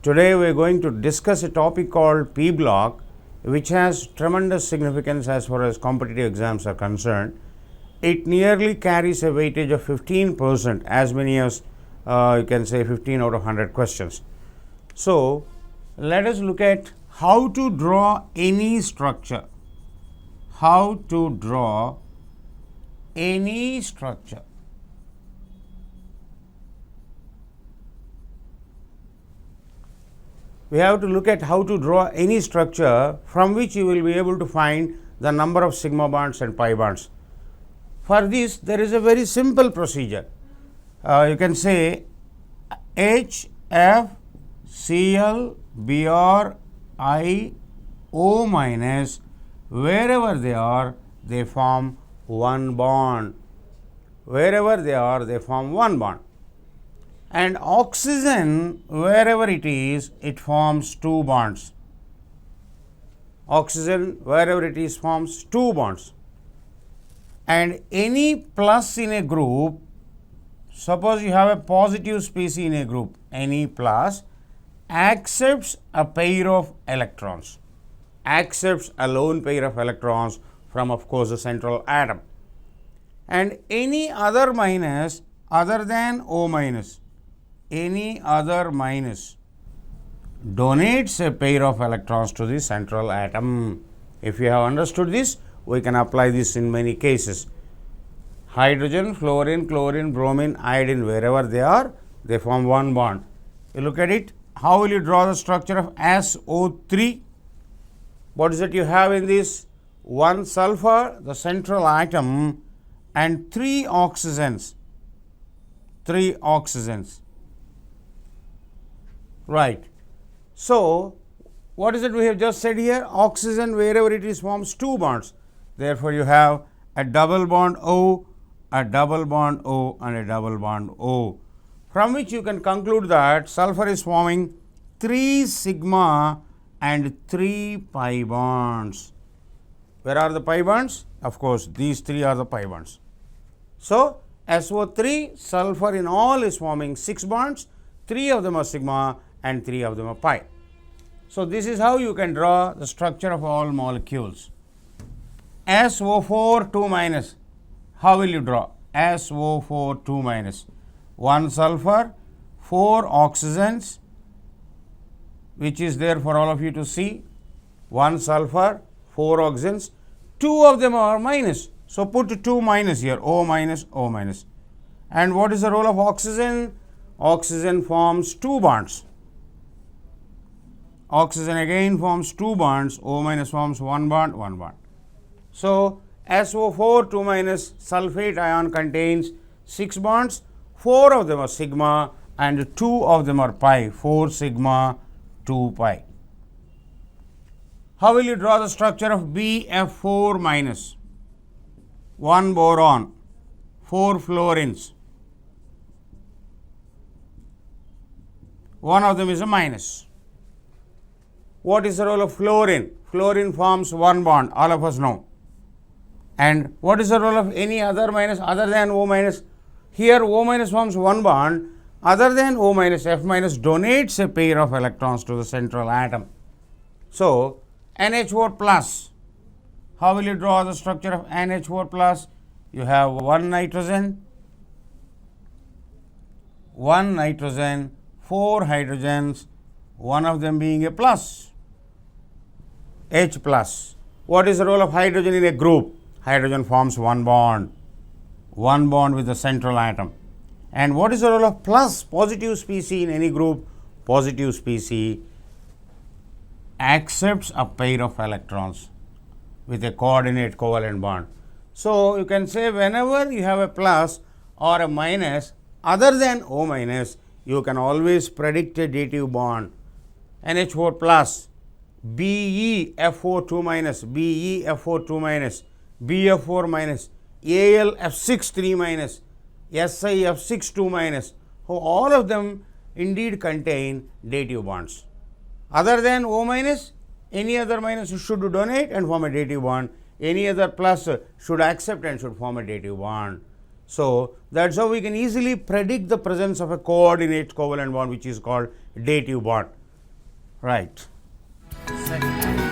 Today we are going to discuss a topic called P Block, which has tremendous significance as far as competitive exams are concerned. It nearly carries a weightage of 15%, as many as you can say 15 out of 100 questions. So, let us look at how to draw any structure. How to draw any structure. We have to look at how to draw any structure from which you will be able to find the number of sigma bonds and pi bonds. For this, there is a very simple procedure. You can say H, F, Cl, Br, I, O minus, wherever they are, they form one bond. Wherever they are, they form one bond. And oxygen, wherever it is, it forms two bonds. Oxygen, wherever it is, forms two bonds. And any plus in a group, suppose you have a positive species in a group, any plus accepts a pair of electrons, accepts a lone pair of electrons from, of course, the central atom. And any other minus other than O minus, any other minus donates a pair of electrons to the central atom. If you have understood this, we can apply this in many cases. Hydrogen, fluorine, chlorine, bromine, iodine, wherever they are, they form one bond. You look at it, how will you draw the structure of SO3? What is it you have in this? One sulfur, the central atom, and three oxygens. Three oxygens. Right. So, what is it we have just said here? Oxygen, wherever it is, forms two bonds. Therefore, you have a double bond O, a double bond O, and a double bond O, from which you can conclude that sulfur is forming 3 sigma and 3 pi bonds. Where are the pi bonds? Of course, these three are the pi bonds. So, SO3, sulfur in all is forming 6 bonds, 3 of them are sigma and 3 of them are pi. So, this is how you can draw the structure of all molecules. SO4 2 minus, how will you draw? SO4 2 minus, 1 sulfur, 4 oxygens, which is there for all of you to see, 1 sulfur, 4 oxygens, 2 of them are minus. So, put 2 minus here, O minus, O minus. And what is the role of oxygen? Oxygen forms 2 bonds. Oxygen again forms 2 bonds, O minus forms 1 bond, 1 bond. So, SO4 2 minus sulfate ion contains 6 bonds, 4 of them are sigma and 2 of them are pi, 4 sigma, 2 pi. How will you draw the structure of BF4 minus? 1 boron, 4 fluorines, one of them is a minus. What is the role of fluorine? Fluorine forms 1 bond, all of us know. And what is the role of any other minus other than O minus? Here O minus forms 1 bond, other than O minus, F minus donates a pair of electrons to the central atom. So, NH4 plus, how will you draw the structure of NH4 plus? You have 1 nitrogen, 4 hydrogens, one of them being a plus, H plus. What is the role of hydrogen in a group? Hydrogen forms 1 bond with the central atom. And what is the role of plus, positive species in any group? Positive species accepts a pair of electrons with a coordinate covalent bond. So, you can say whenever you have a plus or a minus other than O minus, you can always predict a dative bond. NH4 plus, BeF4 2 minus, BeF4 2 minus, BF4 minus, AlF6 3 minus, SiF6 2 minus. So, all of them indeed contain dative bonds. Other than O minus, any other minus should donate and form a dative bond. Any other plus should accept and should form a dative bond. So, that is how we can easily predict the presence of a coordinate covalent bond, which is called dative bond. Right. Second.